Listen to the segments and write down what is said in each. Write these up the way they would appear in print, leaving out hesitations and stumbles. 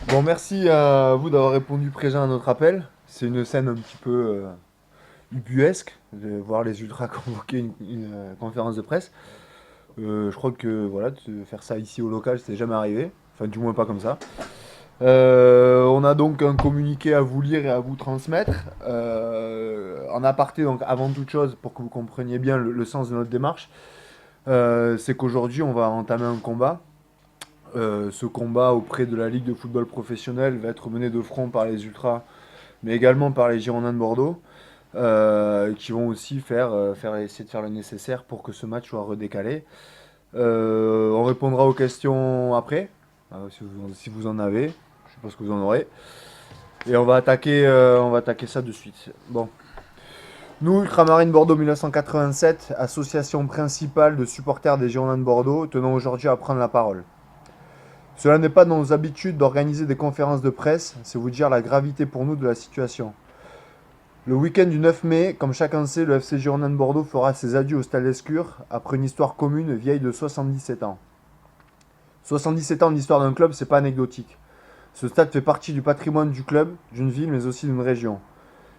Bon, merci à vous d'avoir répondu présent à notre appel. C'est une scène un petit peu ubuesque de voir les ultras convoquer une conférence de presse. Je crois que voilà, de faire ça ici au local, c'était jamais arrivé. Enfin, du moins pas comme ça. On a donc un communiqué à vous lire et à vous transmettre. En aparté, donc avant toute chose, pour que vous compreniez bien le sens de notre démarche, c'est qu'aujourd'hui on va entamer un combat. Ce combat auprès de la Ligue de football professionnel va être mené de front par les Ultras, mais également par les Girondins de Bordeaux, qui vont aussi essayer de faire le nécessaire pour que ce match soit redécalé. On répondra aux questions après, si vous en avez. Je pense que vous en aurez. Et on va attaquer ça de suite. Bon. Nous, Ultramarine Bordeaux 1987, association principale de supporters des Girondins de Bordeaux, tenons aujourd'hui à prendre la parole. Cela n'est pas dans nos habitudes d'organiser des conférences de presse, c'est vous dire la gravité pour nous de la situation. Le week-end du 9 mai, comme chacun sait, le FC Girondins de Bordeaux fera ses adieux au Stade d'Escure après une histoire commune vieille de 77 ans. 77 ans d'histoire d'un club, c'est pas anecdotique. Ce stade fait partie du patrimoine du club, d'une ville, mais aussi d'une région.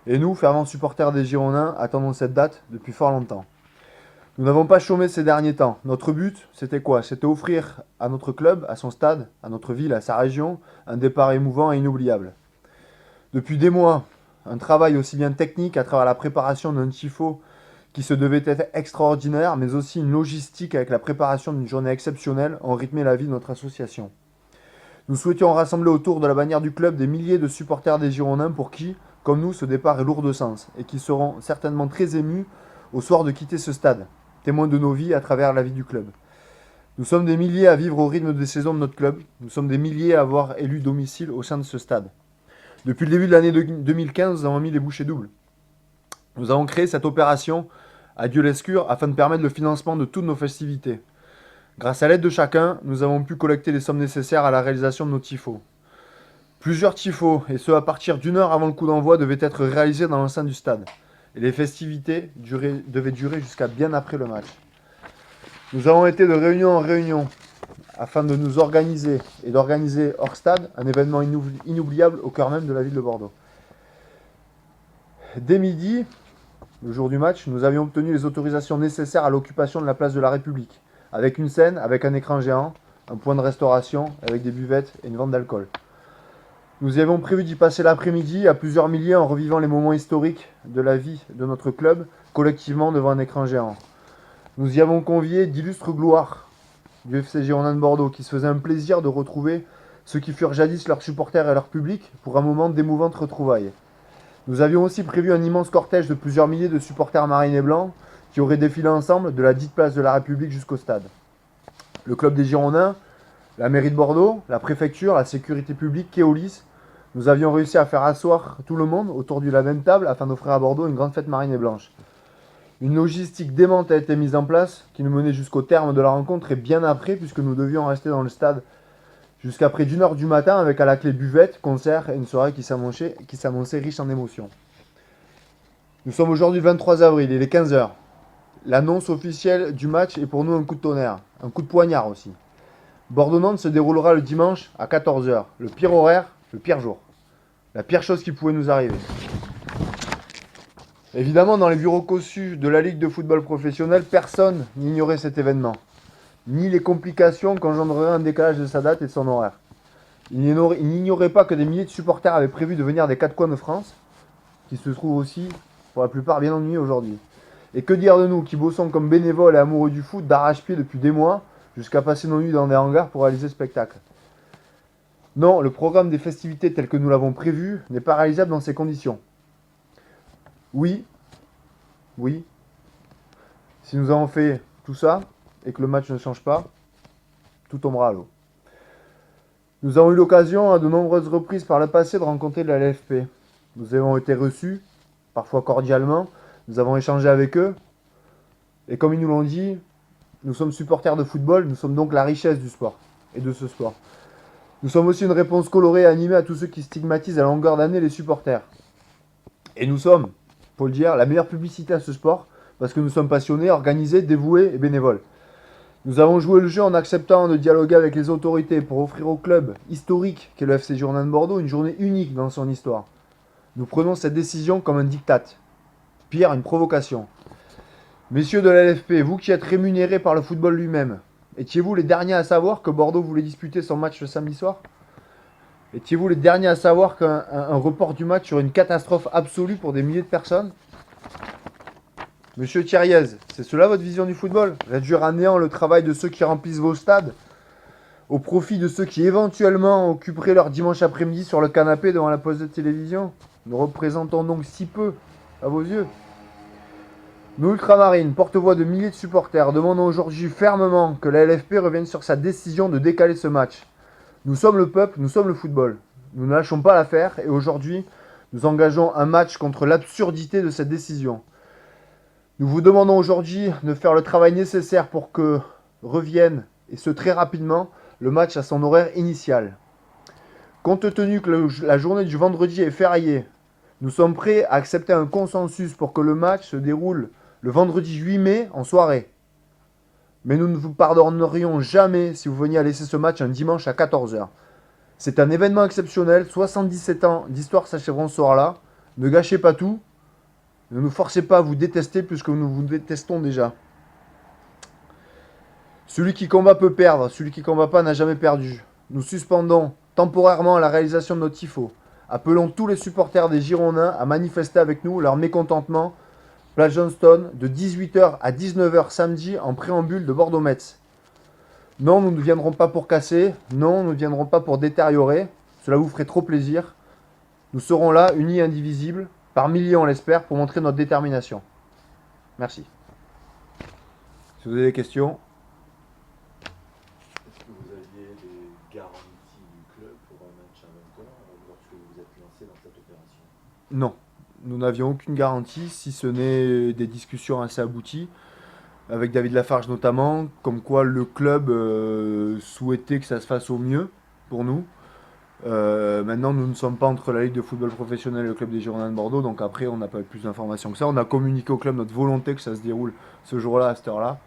Et nous, fervents supporters des Girondins, attendons cette date depuis fort longtemps. Nous n'avons pas chômé ces derniers temps. Notre but, c'était quoi? C'était offrir à notre club, à son stade, à notre ville, à sa région, un départ émouvant et inoubliable. Depuis des mois, un travail aussi bien technique à travers la préparation d'un tifo qui se devait être extraordinaire, mais aussi une logistique avec la préparation d'une journée exceptionnelle ont rythmé la vie de notre association. Nous souhaitions rassembler autour de la bannière du club des milliers de supporters des Girondins pour qui, comme nous, ce départ est lourd de sens et qui seront certainement très émus au soir de quitter ce stade, témoins de nos vies à travers la vie du club. Nous sommes des milliers à vivre au rythme des saisons de notre club. Nous sommes des milliers à avoir élu domicile au sein de ce stade. Depuis le début de l'année 2015, nous avons mis les bouchées doubles. Nous avons créé cette opération Adieu l'Escure afin de permettre le financement de toutes nos festivités. Grâce à l'aide de chacun, nous avons pu collecter les sommes nécessaires à la réalisation de nos tifos. Plusieurs tifos, et ce à partir d'une heure avant le coup d'envoi, devaient être réalisés dans l'enceinte du stade. Et les festivités devaient durer jusqu'à bien après le match. Nous avons été de réunion en réunion afin de nous organiser et d'organiser hors stade un événement inoubliable au cœur même de la ville de Bordeaux. Dès midi, le jour du match, nous avions obtenu les autorisations nécessaires à l'occupation de la place de la République, avec une scène, avec un écran géant, un point de restauration, avec des buvettes et une vente d'alcool. Nous y avions prévu d'y passer l'après-midi à plusieurs milliers en revivant les moments historiques de la vie de notre club, collectivement devant un écran géant. Nous y avons convié d'illustres gloires du FC Girondins de Bordeaux qui se faisaient un plaisir de retrouver ceux qui furent jadis leurs supporters et leur public pour un moment d'émouvantes retrouvailles. Nous avions aussi prévu un immense cortège de plusieurs milliers de supporters marines et blancs qui auraient défilé ensemble de la dite place de la République jusqu'au stade. Le club des Girondins, la mairie de Bordeaux, la préfecture, la sécurité publique, Keolis, nous avions réussi à faire asseoir tout le monde autour de la même table afin d'offrir à Bordeaux une grande fête marine et blanche. Une logistique démente a été mise en place qui nous menait jusqu'au terme de la rencontre et bien après puisque nous devions rester dans le stade jusqu'à près d'une heure du matin avec à la clé buvette, concert et une soirée qui s'annonçait riche en émotions. Nous sommes aujourd'hui le 23 avril, il est 15 heures. L'annonce officielle du match est pour nous un coup de tonnerre, un coup de poignard aussi. Bordeaux-Nantes se déroulera le dimanche à 14 heures. Le pire horaire, le pire jour. La pire chose qui pouvait nous arriver. Évidemment, dans les bureaux cossus de la Ligue de football professionnel, personne n'ignorait cet événement, ni les complications qu'engendrerait un décalage de sa date et de son horaire. Il n'ignorait pas que des milliers de supporters avaient prévu de venir des quatre coins de France, qui se trouvent aussi, pour la plupart, bien ennuyés aujourd'hui. Et que dire de nous, qui bossons comme bénévoles et amoureux du foot d'arrache-pied depuis des mois, jusqu'à passer nos nuits dans des hangars pour réaliser ce spectacle. Non, le programme des festivités tel que nous l'avons prévu n'est pas réalisable dans ces conditions. Oui, si nous avons fait tout ça, et que le match ne change pas, tout tombera à l'eau. Nous avons eu l'occasion à de nombreuses reprises par le passé de rencontrer la LFP. Nous avons été reçus, parfois cordialement, nous avons échangé avec eux, et comme ils nous l'ont dit, nous sommes supporters de football, nous sommes donc la richesse du sport, et de ce sport. Nous sommes aussi une réponse colorée et animée à tous ceux qui stigmatisent à longueur d'année les supporters. Et nous sommes, faut le dire, la meilleure publicité à ce sport, parce que nous sommes passionnés, organisés, dévoués et bénévoles. Nous avons joué le jeu en acceptant de dialoguer avec les autorités pour offrir au club historique qu'est le FC Girondins de Bordeaux une journée unique dans son histoire. Nous prenons cette décision comme un diktat, pire, une provocation. Messieurs de la LFP, vous qui êtes rémunérés par le football lui-même, étiez-vous les derniers à savoir que Bordeaux voulait disputer son match le samedi soir? Étiez-vous les derniers à savoir qu'un report du match serait une catastrophe absolue pour des milliers de personnes? Monsieur Thiriez, c'est cela votre vision du football? Réduire à néant le travail de ceux qui remplissent vos stades au profit de ceux qui éventuellement occuperaient leur dimanche après-midi sur le canapé devant la poste de télévision? Nous représentons donc si peu à vos yeux. Nous, Ultramarines, porte-voix de milliers de supporters, demandons aujourd'hui fermement que la LFP revienne sur sa décision de décaler ce match. Nous sommes le peuple, nous sommes le football. Nous ne lâchons pas l'affaire et aujourd'hui, nous engageons un match contre l'absurdité de cette décision. Nous vous demandons aujourd'hui de faire le travail nécessaire pour que revienne, et ce très rapidement, le match à son horaire initial. Compte tenu que la journée du vendredi est fériée, nous sommes prêts à accepter un consensus pour que le match se déroule le vendredi 8 mai en soirée. Mais nous ne vous pardonnerions jamais si vous veniez à laisser ce match un dimanche à 14 h. C'est un événement exceptionnel, 77 ans d'histoire s'achèveront ce soir-là. Ne gâchez pas tout. Ne nous forcez pas à vous détester plus que nous vous détestons déjà. Celui qui combat peut perdre, celui qui combat pas n'a jamais perdu. Nous suspendons temporairement la réalisation de nos tifos. Appelons tous les supporters des Girondins à manifester avec nous leur mécontentement. Place Johnston, de 18 h à 19 h samedi en préambule de Bordeaux-Metz. Non, nous ne viendrons pas pour casser. Non, nous ne viendrons pas pour détériorer. Cela vous ferait trop plaisir. Nous serons là, unis et indivisibles, par milliers on l'espère, pour montrer notre détermination. Merci. Si vous avez des questions. Est-ce que vous aviez des garanties du club pour un match à 20 h lorsque vous vous êtes lancé dans cette opération? Non, nous n'avions aucune garantie, si ce n'est des discussions assez abouties, avec David Lafarge notamment, comme quoi le club souhaitait que ça se fasse au mieux pour nous. Maintenant, nous ne sommes pas entre la Ligue de football professionnel et le club des Girondins de Bordeaux, donc après, on n'a pas eu plus d'informations que ça. On a communiqué au club notre volonté que ça se déroule ce jour-là, à cette heure-là.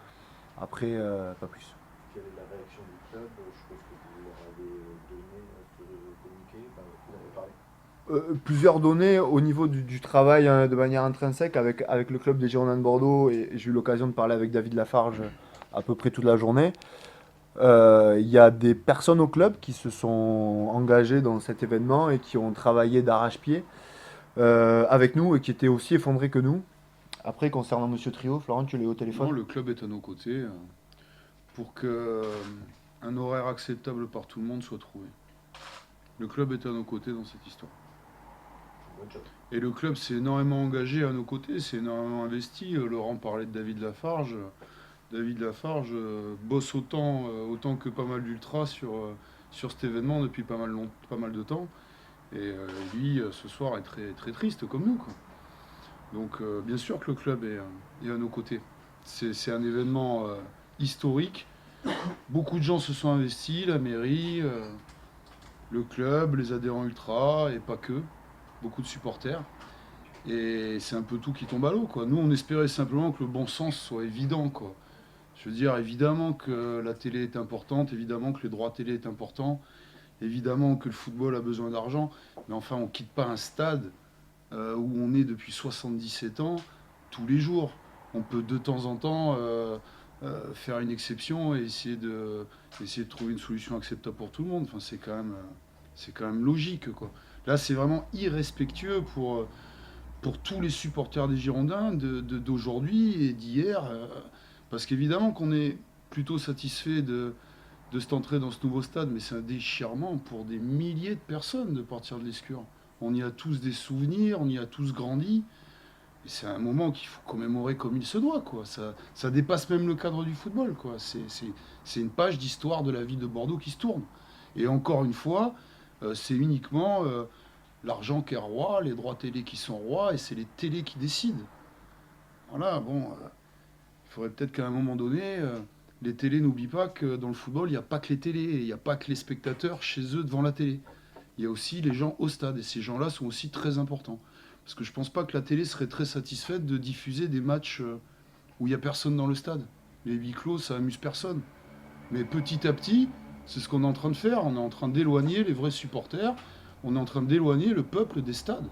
Après, pas plus. Quelle est la réaction du club? Je suppose que vous leur avez donné ce communiqué, enfin, vous en avez parlé. Plusieurs données au niveau du travail de manière intrinsèque avec le club des Girondins de Bordeaux, et j'ai eu l'occasion de parler avec David Lafarge à peu près toute la journée. Il y a des personnes au club qui se sont engagées dans cet événement et qui ont travaillé d'arrache-pied avec nous et qui étaient aussi effondrés que nous. Après, concernant Monsieur Trio, Florent, tu l'as eu au Non, téléphone? le club est à nos côtés pour que un horaire acceptable par tout le monde soit trouvé. Le club est à nos côtés dans cette histoire. Bonne job. Et le club s'est énormément engagé à nos côtés, s'est énormément investi. Laurent parlait de David Lafarge. David Lafarge bosse autant que pas mal d'ultras sur cet événement depuis pas mal de temps. Et lui, ce soir, est très, très triste comme nous, quoi. Donc, bien sûr que le club est à nos côtés. C'est un événement historique. Beaucoup de gens se sont investis, la mairie, le club, les adhérents ultras, et pas que. Beaucoup de supporters. Et c'est un peu tout qui tombe à l'eau, quoi. Nous, on espérait simplement que le bon sens soit évident, quoi. Je veux dire, évidemment que la télé est importante, évidemment que les droits télé est important, évidemment que le football a besoin d'argent, mais enfin, on ne quitte pas un stade où on est depuis 77 ans tous les jours. On peut de temps en temps faire une exception et essayer de trouver une solution acceptable pour tout le monde. Enfin, c'est quand même logique, quoi. Là, c'est vraiment irrespectueux pour tous les supporters des Girondins d'aujourd'hui et d'hier. Parce qu'évidemment qu'on est plutôt satisfait de cette entrée dans ce nouveau stade, mais c'est un déchirement pour des milliers de personnes de partir de l'Escure. On y a tous des souvenirs, on y a tous grandi. Et c'est un moment qu'il faut commémorer comme il se doit, quoi. Ça dépasse même le cadre du football, quoi. C'est une page d'histoire de la ville de Bordeaux qui se tourne. Et encore une fois, c'est uniquement l'argent qui est roi, les droits télé qui sont rois, et c'est les télés qui décident. Voilà, bon, il faudrait peut-être qu'à un moment donné, les télés n'oublient pas que dans le football, il n'y a pas que les télés, il n'y a pas que les spectateurs chez eux devant la télé. Il y a aussi les gens au stade, et ces gens-là sont aussi très importants. Parce que je pense pas que la télé serait très satisfaite de diffuser des matchs où il n'y a personne dans le stade. Les huis clos, ça amuse personne. Mais petit à petit, c'est ce qu'on est en train de faire. On est en train d'éloigner les vrais supporters. On est en train d'éloigner le peuple des stades.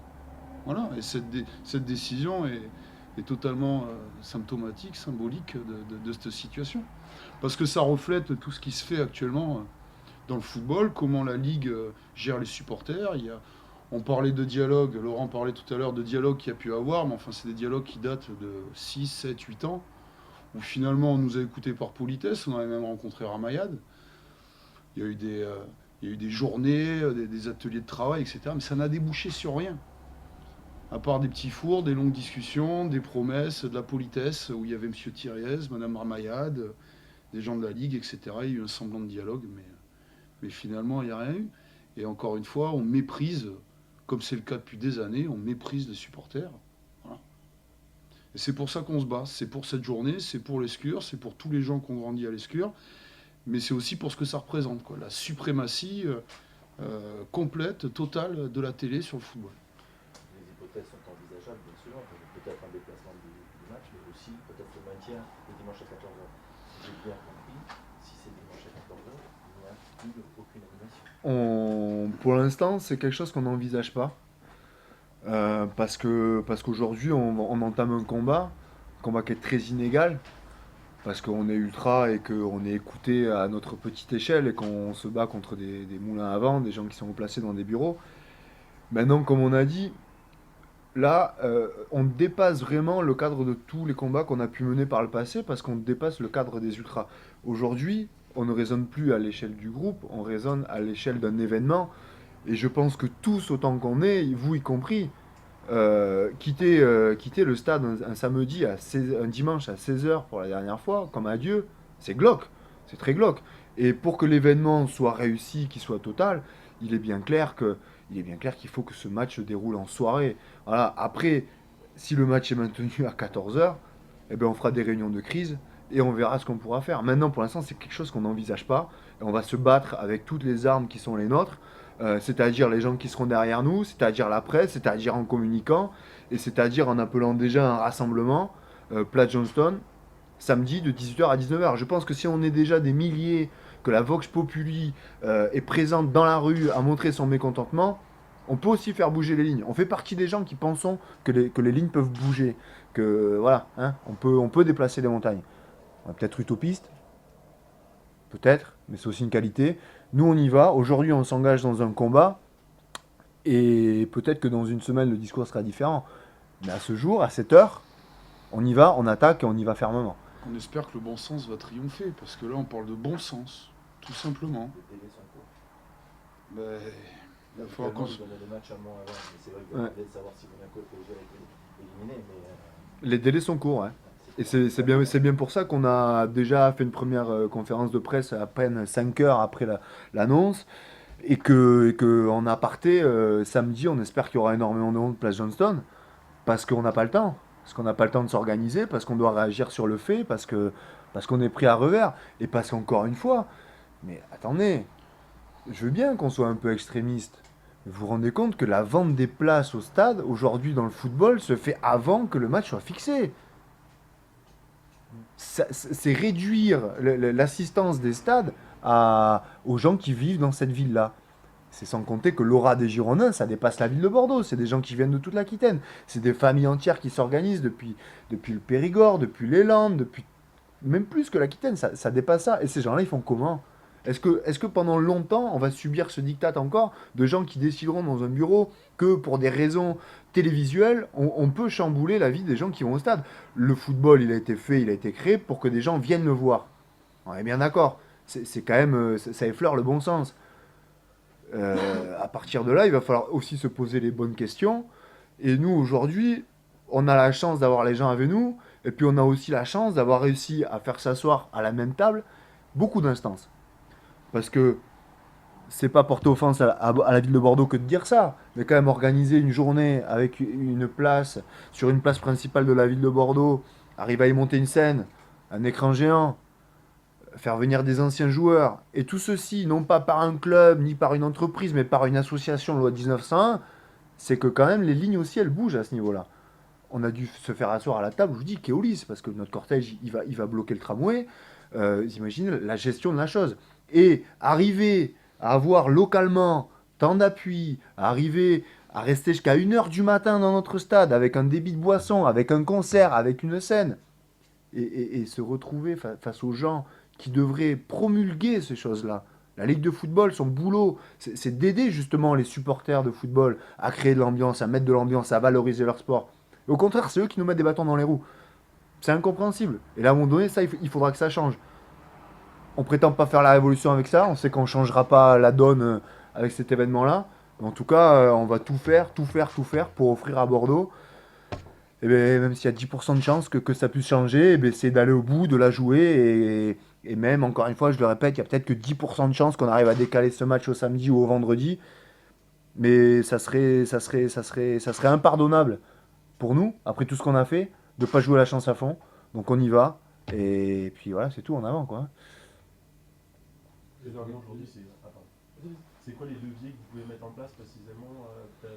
Voilà. Et cette décision est totalement symptomatique, symbolique de cette situation. Parce que ça reflète tout ce qui se fait actuellement dans le football, comment la Ligue gère les supporters. On parlait de dialogue, Laurent parlait tout à l'heure de dialogue qu'il y a pu avoir, mais enfin c'est des dialogues qui datent de 6, 7, 8 ans, où finalement on nous a écoutés par politesse, on avait même rencontré Ramayad. Il y a eu des journées, des ateliers de travail, etc. Mais ça n'a débouché sur rien. À part des petits fours, des longues discussions, des promesses, de la politesse, où il y avait M. Thiriez, Mme Ramayad, des gens de la Ligue, etc. Il y a eu un semblant de dialogue, mais finalement, il n'y a rien eu. Et encore une fois, on méprise, comme c'est le cas depuis des années, on méprise les supporters. Voilà. Et c'est pour ça qu'on se bat. C'est pour cette journée, c'est pour l'Escure, c'est pour tous les gens qui ont grandi à l'Escure, mais c'est aussi pour ce que ça représente, quoi. La suprématie complète, totale de la télé sur le football. Les hypothèses sont envisageables, bien sûr. Peut-être un déplacement du match, mais aussi peut-être le maintien le dimanche à 14h. Si j'ai bien compris, si c'est dimanche à 14h, il n'y a plus aucune animation. Pour l'instant, c'est quelque chose qu'on n'envisage pas. Parce qu'aujourd'hui, on entame un combat qui est très inégal, parce qu'on est ultra et qu'on est écouté à notre petite échelle et qu'on se bat contre des moulins à vent, des gens qui sont placés dans des bureaux. Maintenant, comme on a dit, là, on dépasse vraiment le cadre de tous les combats qu'on a pu mener par le passé, parce qu'on dépasse le cadre des ultras. Aujourd'hui, on ne raisonne plus à l'échelle du groupe, on raisonne à l'échelle d'un événement. Et je pense que tous, autant qu'on est, vous y compris, quitter le stade un samedi, un dimanche à 16h pour la dernière fois, comme adieu, c'est glauque, c'est très glauque. Et pour que l'événement soit réussi, qu'il soit total, il est bien clair qu'il faut que ce match se déroule en soirée. Voilà. Après, si le match est maintenu à 14h, eh ben on fera des réunions de crise et on verra ce qu'on pourra faire. Maintenant, pour l'instant, c'est quelque chose qu'on n'envisage pas. Et on va se battre avec toutes les armes qui sont les nôtres, c'est-à-dire les gens qui seront derrière nous, c'est-à-dire la presse, c'est-à-dire en communiquant, et c'est-à-dire en appelant déjà un rassemblement, Place Johnston, samedi de 18h à 19h. Je pense que si on est déjà des milliers, que la Vox Populi est présente dans la rue à montrer son mécontentement, on peut aussi faire bouger les lignes. On fait partie des gens qui pensent que les lignes peuvent bouger, que voilà, hein, on peut déplacer les montagnes. On est peut-être utopiste, peut-être, mais c'est aussi une qualité. Nous, on y va. Aujourd'hui, on s'engage dans un combat. Et peut-être que dans une semaine, le discours sera différent. Mais à ce jour, à cette heure, on y va, on attaque et on y va fermement. On espère que le bon sens va triompher, parce que là, on parle de bon sens, tout simplement. Les délais sont courts. Ben, il va Là, falloir actuellement, qu'on je donnais des matchs un mois avant, mais c'est vrai que vous Ouais. demandez de savoir si Monaco était déjà éliminé, mais Les délais sont courts, ouais. Et c'est c'est bien pour ça qu'on a déjà fait une première conférence de presse à peine 5 heures après l'annonce. Et que en aparté, samedi, on espère qu'il y aura énormément de monde Place Johnston. Parce qu'on n'a pas le temps. Parce qu'on n'a pas le temps de s'organiser, parce qu'on doit réagir sur le fait, parce qu'on est pris à revers. Et parce qu'encore une fois, mais attendez, je veux bien qu'on soit un peu extrémiste. Mais vous vous rendez compte que la vente des places au stade, aujourd'hui dans le football, se fait avant que le match soit fixé. C'est réduire l'assistance des stades aux gens qui vivent dans cette ville-là. C'est sans compter que l'aura des Girondins, ça dépasse la ville de Bordeaux. C'est des gens qui viennent de toute l'Aquitaine. C'est des familles entières qui s'organisent depuis le Périgord, depuis les Landes, depuis même plus que l'Aquitaine. Ça dépasse ça. Et ces gens-là, ils font comment? Est-ce que pendant longtemps, on va subir ce diktat encore de gens qui décideront dans un bureau que pour des raisons télévisuelles, on peut chambouler la vie des gens qui vont au stade? Le football, il a été fait, il a été créé pour que des gens viennent le voir. On est bien d'accord. C'est quand même, ça effleure le bon sens. À partir de là, il va falloir aussi se poser les bonnes questions. Et nous, aujourd'hui, on a la chance d'avoir les gens avec nous. Et puis, on a aussi la chance d'avoir réussi à faire s'asseoir à la même table beaucoup d'instances. Parce que c'est pas porter offense à la ville de Bordeaux que de dire ça. Mais quand même, organiser une journée avec une place, sur une place principale de la ville de Bordeaux, arriver à y monter une scène, un écran géant, faire venir des anciens joueurs, et tout ceci, non pas par un club, ni par une entreprise, mais par une association loi 1901, c'est que quand même les lignes aussi, elles bougent à ce niveau-là. on a dû se faire asseoir à la table, je vous dis, Keolis, parce que notre cortège, il va bloquer le tramway. Vous imaginez la gestion de la chose. Et arriver à avoir localement tant d'appui, arriver à rester jusqu'à 1h du matin dans notre stade avec un débit de boisson, avec un concert, avec une scène, et se retrouver face aux gens qui devraient promulguer ces choses-là. La Ligue de football, son boulot, c'est d'aider justement les supporters de football à créer de l'ambiance, à mettre de l'ambiance, à valoriser leur sport. Et au contraire, c'est eux qui nous mettent des bâtons dans les roues. C'est incompréhensible. Et là, à un moment donné, ça, il faudra que ça change. On prétend pas faire la révolution avec ça. On sait qu'on changera pas la donne avec cet événement-là. Mais en tout cas, on va tout faire, tout faire, tout faire pour offrir à Bordeaux. Et ben, même s'il y a 10% de chance que ça puisse changer, et ben, c'est d'aller au bout, de la jouer. Et même, encore une fois, je le répète, il y a peut-être que 10% de chance qu'on arrive à décaler ce match au samedi ou au vendredi. Mais ça serait impardonnable pour nous, après tout ce qu'on a fait, de pas jouer la chance à fond. Donc on y va. Et puis voilà, c'est tout, en avant, quoi. Les arguments aujourd'hui, c'est quoi les leviers que vous pouvez mettre en place précisément vous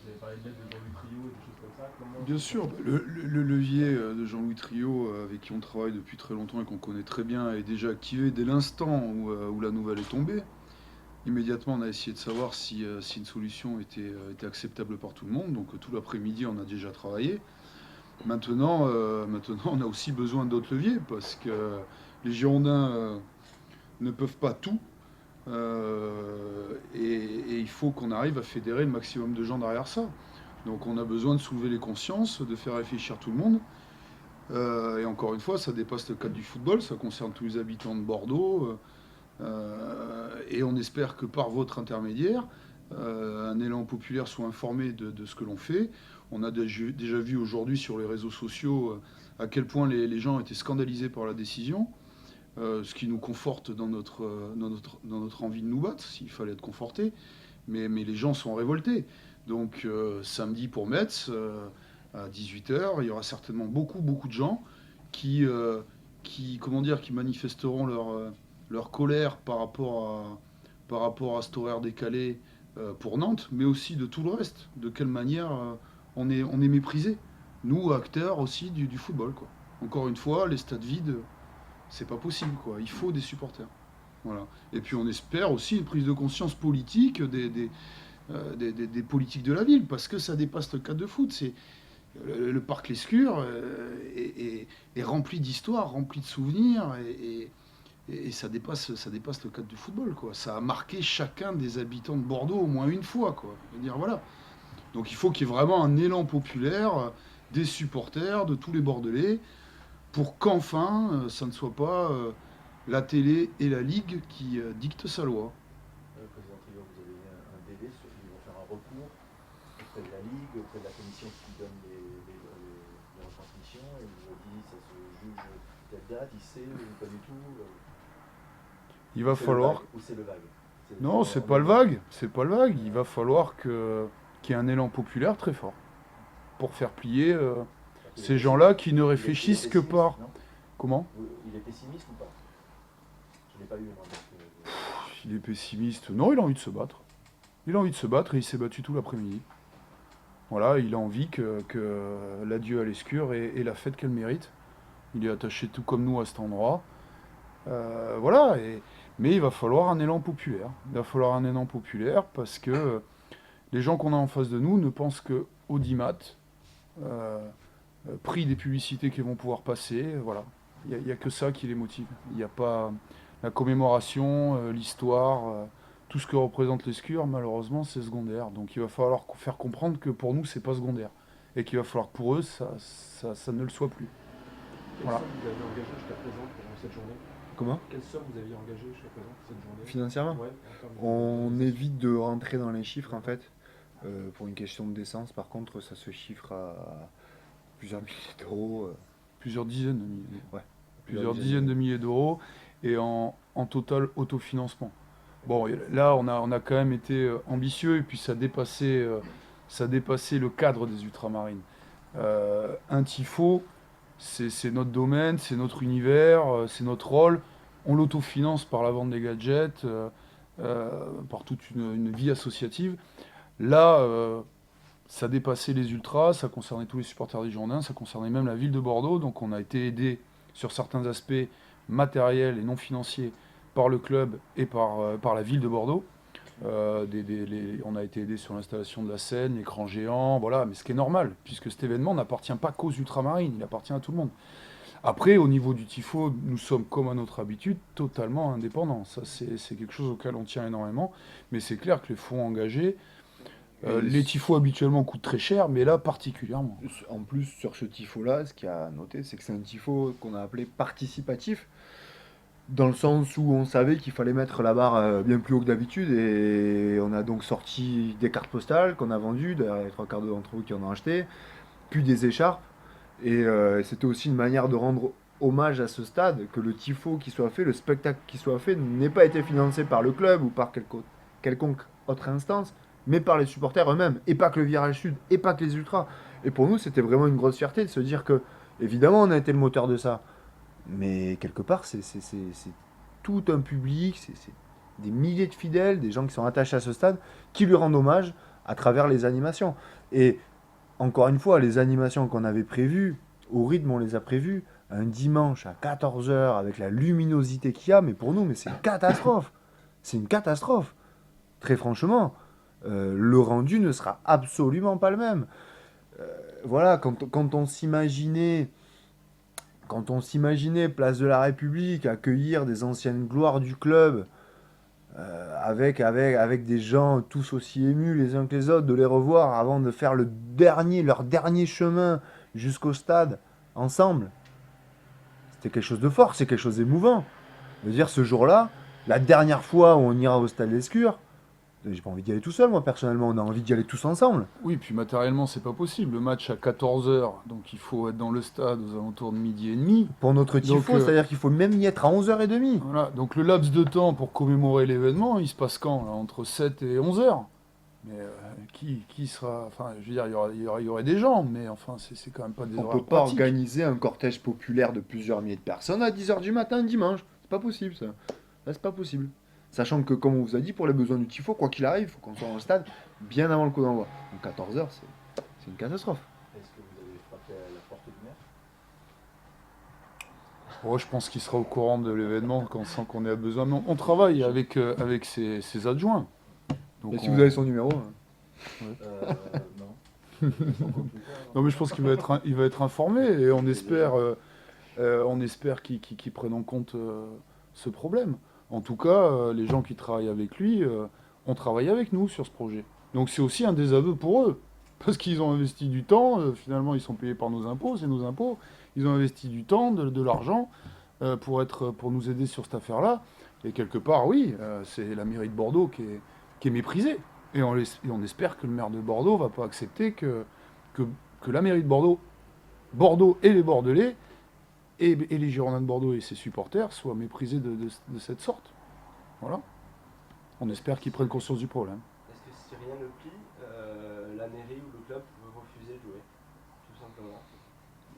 avez parlé de l'aide de Jean-Louis Trio et des choses comme ça. Bien sûr, le levier de Jean-Louis Trio, avec qui on travaille depuis très longtemps et qu'on connaît très bien, est déjà activé dès l'instant où la nouvelle est tombée. Immédiatement, on a essayé de savoir si une solution était acceptable par tout le monde. Donc tout l'après-midi, on a déjà travaillé. Maintenant, on a aussi besoin d'autres leviers parce que les Girondins ne peuvent pas tout. Et il faut qu'on arrive à fédérer le maximum de gens derrière ça. Donc on a besoin de soulever les consciences, de faire réfléchir tout le monde. Et encore une fois, ça dépasse le cadre du football, ça concerne tous les habitants de Bordeaux. Et on espère que par votre intermédiaire, un élan populaire soit informé de ce que l'on fait. On a déjà vu aujourd'hui sur les réseaux sociaux à quel point les gens étaient scandalisés par la décision. Ce qui nous conforte dans notre envie de nous battre, s'il fallait être conforté. Mais les gens sont révoltés. Donc samedi pour Metz, à 18h, il y aura certainement beaucoup de gens qui manifesteront leur colère par rapport à cet horaire décalé pour Nantes, mais aussi de tout le reste. De quelle manière on est méprisé. Nous, acteurs aussi du football, quoi. Encore une fois, les stades vides, c'est pas possible, quoi. Il faut des supporters. Voilà. Et puis on espère aussi une prise de conscience politique des politiques de la ville, parce que ça dépasse le cadre de foot. Le parc Lescure est rempli d'histoires, rempli de souvenirs, et ça dépasse le cadre du football, quoi. Ça a marqué chacun des habitants de Bordeaux au moins une fois, quoi. Je veux dire, voilà. Donc il faut qu'il y ait vraiment un élan populaire des supporters, de tous les Bordelais, pour qu'enfin, ça ne soit pas la télé et la Ligue qui dictent sa loi. Président Trio, vous avez un délai sur ils vont faire un recours auprès de la Ligue, auprès de la commission qui donne les retransmissions, et ils vous ont dit ça se juge telle date, il sait ou pas du tout. Il va falloir. Ou c'est le vague. Non, c'est pas le vague. C'est pas le vague. Il va falloir qu'il y ait un élan populaire très fort pour faire plier ces gens-là qui ne réfléchissent que par. Non, Comment? il est pessimiste ou pas? Je l'ai pas eu, moi. Il est pessimiste. Non, il a envie de se battre. Il a envie de se battre et il s'est battu tout l'après-midi. Voilà, il a envie que l'adieu à l'Escure ait la fête qu'elle mérite. Il est attaché tout comme nous à cet endroit. Voilà, mais il va falloir un élan populaire. Il va falloir un élan populaire parce que les gens qu'on a en face de nous ne pensent qu'au audimat, prix des publicités qu'ils vont pouvoir passer. Voilà, il n'y a que ça qui les motive. Il n'y a pas la commémoration, l'histoire, tout ce que représente l'Escure, malheureusement, c'est secondaire. Donc il va falloir faire comprendre que pour nous, c'est pas secondaire. Et qu'il va falloir que pour eux, ça ne le soit plus. Quelle Voilà. somme vous avez engagé jusqu'à présent pour cette journée? Comment? Quelle somme vous aviez engagée jusqu'à présent pour cette journée? Financièrement? Ouais, en termes de- On évite de rentrer dans les chiffres, en fait. Pour une question de décence, par contre, ça se chiffre à plusieurs milliers d'euros. Plusieurs dizaines de milliers. Ouais. Plusieurs dizaines de milliers d'euros et en total autofinancement. Bon, et là, on a quand même été ambitieux et puis ça dépassait le cadre des ultramarines. Un tifo, c'est notre domaine, c'est notre univers, c'est notre rôle. On l'autofinance par la vente des gadgets, par toute une vie associative. Là, ça dépassait les ultras, ça concernait tous les supporters des Girondins, ça concernait même la ville de Bordeaux. Donc on a été aidé sur certains aspects matériels et non financiers par le club et par la ville de Bordeaux. On a été aidé sur l'installation de la scène, l'écran géant, voilà, mais ce qui est normal, puisque cet événement n'appartient pas qu'aux ultramarines, il appartient à tout le monde. Après, au niveau du tifo, nous sommes, comme à notre habitude, totalement indépendants. Ça, c'est quelque chose auquel on tient énormément. Mais c'est clair que les fonds engagés, les tifos habituellement coûtent très cher, mais là particulièrement. En plus, sur ce tifo-là, ce qu'il y a à noter, c'est que c'est un tifo qu'on a appelé participatif, dans le sens où on savait qu'il fallait mettre la barre bien plus haut que d'habitude, et on a donc sorti des cartes postales qu'on a vendues, d'ailleurs les trois quarts d'entre vous qui en ont acheté, puis des écharpes, et c'était aussi une manière de rendre hommage à ce stade, que le tifo qui soit fait, le spectacle qui soit fait, n'ait pas été financé par le club ou par quelconque autre instance, mais par les supporters eux-mêmes, et pas que le Virage Sud, et pas que les Ultras. Et pour nous, c'était vraiment une grosse fierté de se dire que, évidemment, on a été le moteur de ça, mais quelque part, c'est tout un public, c'est des milliers de fidèles, des gens qui sont attachés à ce stade, qui lui rendent hommage à travers les animations. Et encore une fois, les animations qu'on avait prévues, au rythme on les a prévues, un dimanche à 14 heures avec la luminosité qu'il y a, mais pour nous, mais c'est une catastrophe. C'est une catastrophe. Très franchement, le rendu ne sera absolument pas le même. Voilà, quand on s'imaginait place de la République accueillir des anciennes gloires du club, avec des gens tous aussi émus les uns que les autres, de les revoir avant de faire leur dernier chemin jusqu'au stade ensemble, c'était quelque chose de fort, c'est quelque chose d'émouvant. Je veux dire, ce jour-là, la dernière fois où on ira au stade Lescure, j'ai pas envie d'y aller tout seul, moi personnellement, on a envie d'y aller tous ensemble. Oui, puis matériellement, c'est pas possible. Le match à 14 heures, donc il faut être dans le stade aux alentours de midi et demi. Pour notre Donc, tifo, c'est-à-dire qu'il faut même y être à 11h30. Voilà, donc le laps de temps pour commémorer l'événement, il se passe quand là, entre 7 et 11 heures. Mais qui sera... Enfin, je veux dire, il y aurait des gens, mais enfin, c'est quand même pas des On horaires peut pas pratiques. organiser un cortège populaire de plusieurs milliers de personnes à 10h du matin un dimanche. C'est pas possible ça. Là, c'est pas possible. Sachant que, comme on vous a dit, pour les besoins du tifo, quoi qu'il arrive, il faut qu'on soit dans le stade bien avant le coup d'envoi. Donc 14h, c'est une catastrophe. Est-ce que vous avez frappé à la porte du maire? Bon, je pense qu'il sera au courant de l'événement sans qu'on ait besoin. Mais on travaille avec ses adjoints. Donc Et si vous avez son numéro, hein. Non. Ils sont encore plus tard, Non, mais je pense il va être informé et on espère qu'ils prennent en compte ce problème. En tout cas, les gens qui travaillent avec lui ont travaillé avec nous sur ce projet. Donc c'est aussi un désaveu pour eux. Parce qu'ils ont investi du temps, finalement ils sont payés par nos impôts, c'est nos impôts. Ils ont investi du temps, de l'argent pour nous aider sur cette affaire-là. Et quelque part, oui, c'est la mairie de Bordeaux qui est méprisée. Et on espère que le maire de Bordeaux va pas accepter que, que la mairie de Bordeaux, Bordeaux et les Bordelais, et les Girondins de Bordeaux et ses supporters soient méprisés de cette sorte. Voilà. On espère qu'ils prennent conscience du problème. Est-ce que si rien ne plie, la mairie ou le club peut refuser de jouer, tout simplement?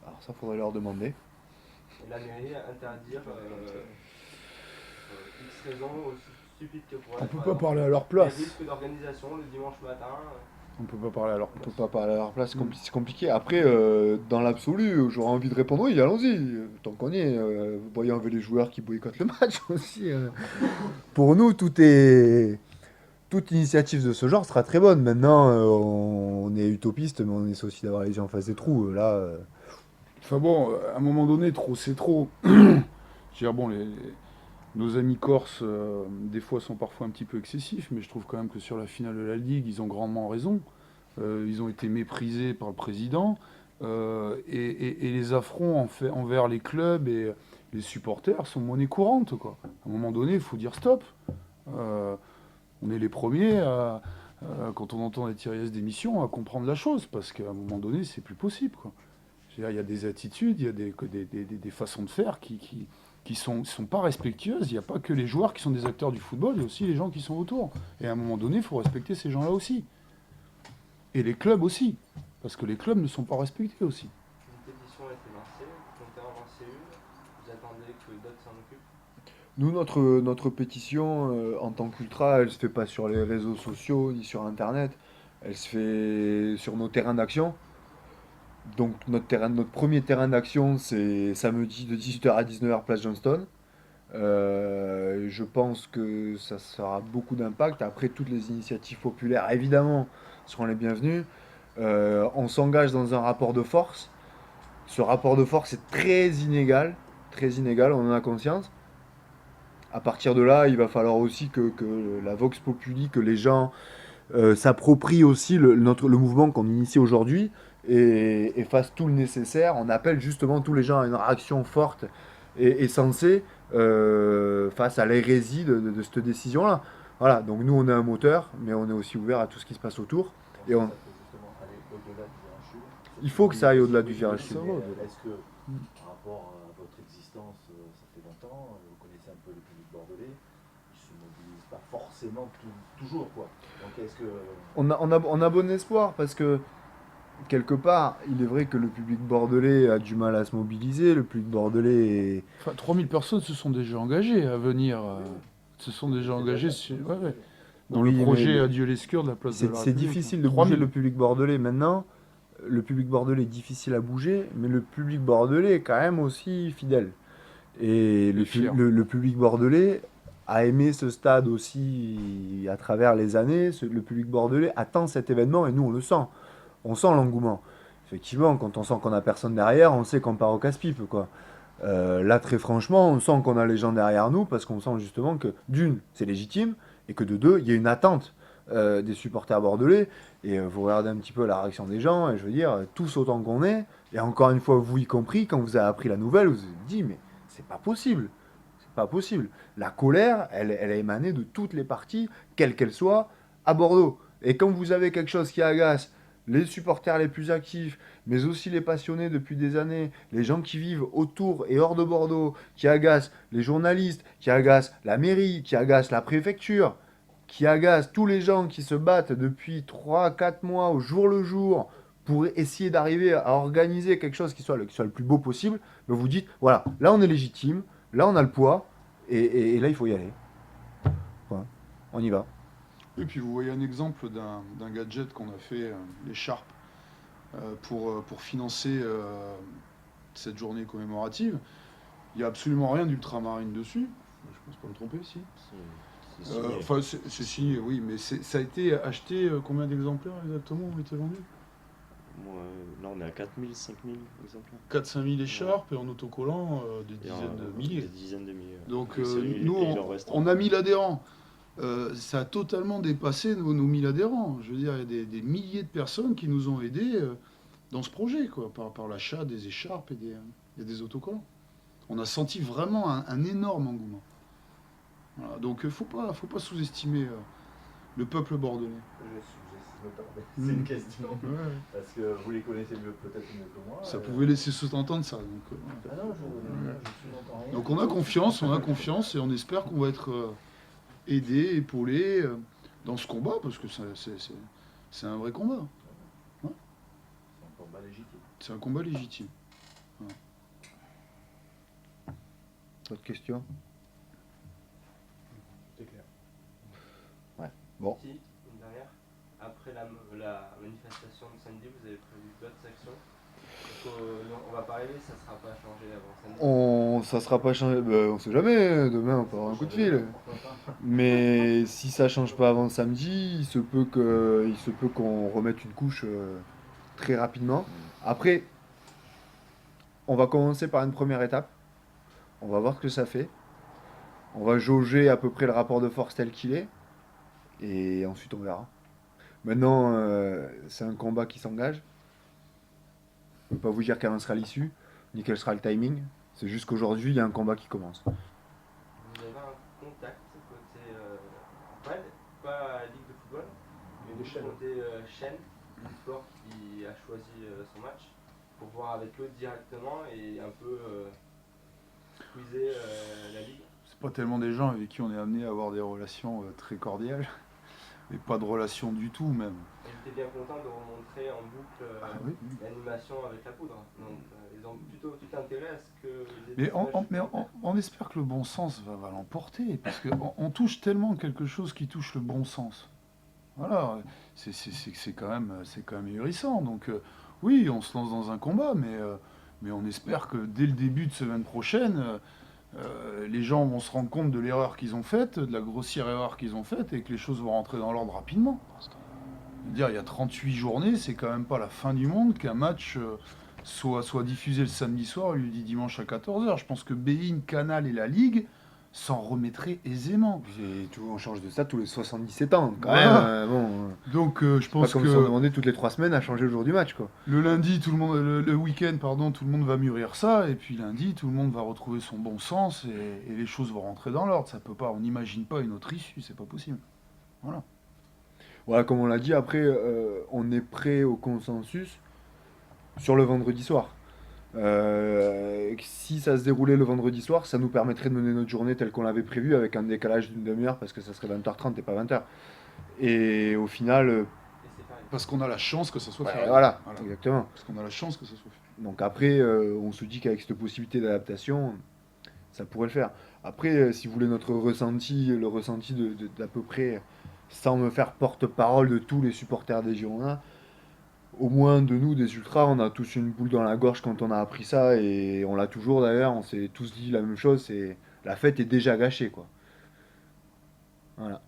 Alors ça, faudrait leur demander. Et la mairie interdire X raisons aussi stupides que pourrait On être, peut par pas exemple, parler à leur les place. risques d'organisation le dimanche matin. On peut pas parler à leur On place. peut pas parler à leur place, c'est compliqué. Après, dans l'absolu, j'aurais envie de répondre oui, allons-y. Tant qu'on y est, vous voyez, on veut les joueurs qui boycottent le match aussi. Pour nous, toute initiative de ce genre sera très bonne. Maintenant, on est utopiste, mais on essaie aussi d'avoir les yeux en face des trous. Là, Enfin bon, à un moment donné, trop c'est trop. Je veux dire, bon, nos amis corses, des fois, sont parfois un petit peu excessifs, mais je trouve quand même que sur la finale de la Ligue, ils ont grandement raison. Ils ont été méprisés par le président, et les affronts envers les clubs et les supporters sont monnaie courante, quoi. À un moment donné, il faut dire stop. On est les premiers, quand on entend des tirailles d'émissions, à comprendre la chose, parce qu'à un moment donné, c'est plus possible, quoi. Je veux dire, il y a des attitudes, il y a des façons de faire qui sont pas respectueuses. Il n'y a pas que les joueurs qui sont des acteurs du football, il y a aussi les gens qui sont autour. Et à un moment donné, il faut respecter ces gens-là aussi. Et les clubs aussi. Parce que les clubs ne sont pas respectés aussi. Une pétition a été lancée, vous comptez en lancer une, vous attendez que d'autres s'en occupent? nous, notre pétition, en tant qu'ultra, elle se fait pas sur les réseaux sociaux ni sur Internet. elle se fait sur nos terrains d'action. Donc notre premier terrain d'action, c'est samedi de 18h à 19h, place Johnston. Je pense que ça sera beaucoup d'impact. Après, toutes les initiatives populaires, évidemment, seront les bienvenues. On s'engage dans un rapport de force. Ce rapport de force est très inégal, on en a conscience. À partir de là, il va falloir aussi que la Vox Populi, que les gens s'approprient aussi le mouvement qu'on initie aujourd'hui et fassent tout le nécessaire. On appelle justement tous les gens à une réaction forte et sensée face à l'hérésie de cette décision-là. Voilà, donc nous on est un moteur, mais on est aussi ouvert à tout ce qui se passe autour. Je Et pense on, que ça peut justement aller au-delà du virage sud. il faut que ça aille au-delà du Oui, virage mais sud. est-ce que, par rapport à votre existence, ça fait longtemps, vous connaissez un peu le public bordelais, il ne se mobilise pas forcément toujours, quoi. Donc est-ce que... On a bon espoir parce que quelque part, il est vrai que le public bordelais a du mal à se mobiliser. Le public bordelais est... Enfin, 3000 personnes se sont déjà engagées à venir. Se sont déjà engagées dans Oui, le mais projet Adieu les Skurds de la place de la c'est République. difficile de 3000. bouger le public bordelais maintenant. Le public bordelais est difficile à bouger, mais le public bordelais est quand même aussi fidèle. Et Et fier. le public bordelais a aimé ce stade aussi à travers les années. Le public bordelais attend cet événement et nous on le sent. On sent l'engouement. Effectivement, quand on sent qu'on a personne derrière, on sait qu'on part au casse-pipe, quoi. Là, très franchement, on sent qu'on a les gens derrière nous parce qu'on sent justement que, d'une, c'est légitime, et que de deux, il y a une attente des supporters bordelais. Et vous regardez un petit peu la réaction des gens, et je veux dire, tous autant qu'on est, et encore une fois, vous y compris, quand vous avez appris la nouvelle, vous vous êtes dit, mais c'est pas possible. C'est pas possible. La colère, elle a émané de toutes les parties, quelles qu'elles soient, à Bordeaux. Et quand vous avez quelque chose qui agace les supporters les plus actifs, mais aussi les passionnés depuis des années, les gens qui vivent autour et hors de Bordeaux, qui agacent les journalistes, qui agacent la mairie, qui agacent la préfecture, qui agacent tous les gens qui se battent depuis 3 4 mois au jour le jour pour essayer d'arriver à organiser quelque chose qui soit le plus beau possible, ben vous dites, voilà, là on est légitime, là on a le poids, et là il faut y aller. Voilà, on y va. Et puis vous voyez un exemple d'un gadget qu'on a fait, l'écharpe, pour financer cette journée commémorative. Il n'y a absolument rien d'ultramarine dessus. Je pense pas me tromper, si. C'est signé. Enfin, c'est signé, oui, mais ça a été acheté, combien d'exemplaires exactement ont été vendus? Moi, là, on est à 4000, 5000 exemplaires. 4-5 000 écharpes et en autocollant des Et dizaines de Des milliers. dizaines de milliers. Donc Et c'est- nous, et il en reste on a 1000 adhérents. Ça a totalement dépassé nos 1000 adhérents. Je veux dire, il y a des milliers de personnes qui nous ont aidés dans ce projet, quoi, par l'achat des écharpes et des autocollants. On a senti vraiment un énorme engouement. Voilà, donc faut pas sous-estimer le peuple bordelais. Je me permets. Mm. C'est une question. Ouais, Parce que vous les connaissez peut-être mieux que moi. ça pouvait laisser sous-entendre ça. Donc, voilà. Ah non, je n'entends rien. Donc on a confiance et on espère qu'on va être aidé, épaulé dans ce combat, parce que c'est un vrai combat. C'est un combat légitime. C'est un combat légitime. Autre question? C'est clair. Bon. Si, une dernière. Après la manifestation de samedi, vous avez prévu d'autres actions? Donc, non, on va pas arriver, ça sera pas changé avant samedi. Ça sera pas changé, on sait jamais, demain on peut avoir un coup de fil. Mais si ça change pas avant samedi, il se peut qu'on remette une couche très rapidement. Après, on va commencer par une première étape. On va voir ce que ça fait. On va jauger à peu près le rapport de force tel qu'il est. Et ensuite on verra. Maintenant, c'est un combat qui s'engage. Je ne peux pas vous dire quelle en sera l'issue, ni quel sera le timing. C'est juste qu'aujourd'hui, il y a un combat qui commence. Vous avez un contact côté pas Ligue de football, mais Des chaînes. côté chaîne du sport qui a choisi son match pour voir avec eux directement et un peu squeezer la ligue. C'est pas tellement des gens avec qui on est amené à avoir des relations très cordiales, mais pas de relations du tout même. Et j'étais bien content de remontrer en boucle Oui. l'animation avec la poudre. Donc ils ont plutôt tout intérêt à ce que les Mais images- on espère que le bon sens va l'emporter, parce qu'on touche tellement quelque chose qui touche le bon sens. Voilà, c'est quand même ahurissant. Donc oui, on se lance dans un combat, mais on espère que dès le début de semaine prochaine, les gens vont se rendre compte de l'erreur qu'ils ont faite, de la grossière erreur qu'ils ont faite, et que les choses vont rentrer dans l'ordre rapidement. Je veux dire, il y a 38 journées, c'est quand même pas la fin du monde qu'un match soit diffusé le samedi soir au lieu du dimanche à 14h. Je pense que beIN, Canal et la Ligue s'en remettraient aisément. On change de ça tous les 77 ans, quand Voilà. même. Bon, Donc je pas pense comme si on que demandait toutes les 3 semaines à changer le jour du match, quoi. le lundi, le week-end, pardon, tout le monde va mûrir ça, et puis lundi, tout le monde va retrouver son bon sens, et les choses vont rentrer dans l'ordre. Ça peut pas, on n'imagine pas une autre issue, c'est pas possible. Voilà. Voilà, comme on l'a dit, après, on est prêt au consensus sur le vendredi soir. Si ça se déroulait le vendredi soir, ça nous permettrait de mener notre journée telle qu'on l'avait prévu, avec un décalage d'une demi-heure, parce que ça serait 20h30 et pas 20h. Et au final, Et c'est pareil. Parce qu'on a la chance que ça soit fait. voilà, exactement. Parce qu'on a la chance que ça soit fait. Donc après, on se dit qu'avec cette possibilité d'adaptation, ça pourrait le faire. Après, si vous voulez notre ressenti, le ressenti d'à peu près, sans me faire porte-parole de tous les supporters des Girondins, au moins de nous, des ultras, on a tous une boule dans la gorge quand on a appris ça, et on l'a toujours d'ailleurs, on s'est tous dit la même chose, c'est la fête est déjà gâchée, quoi. Voilà.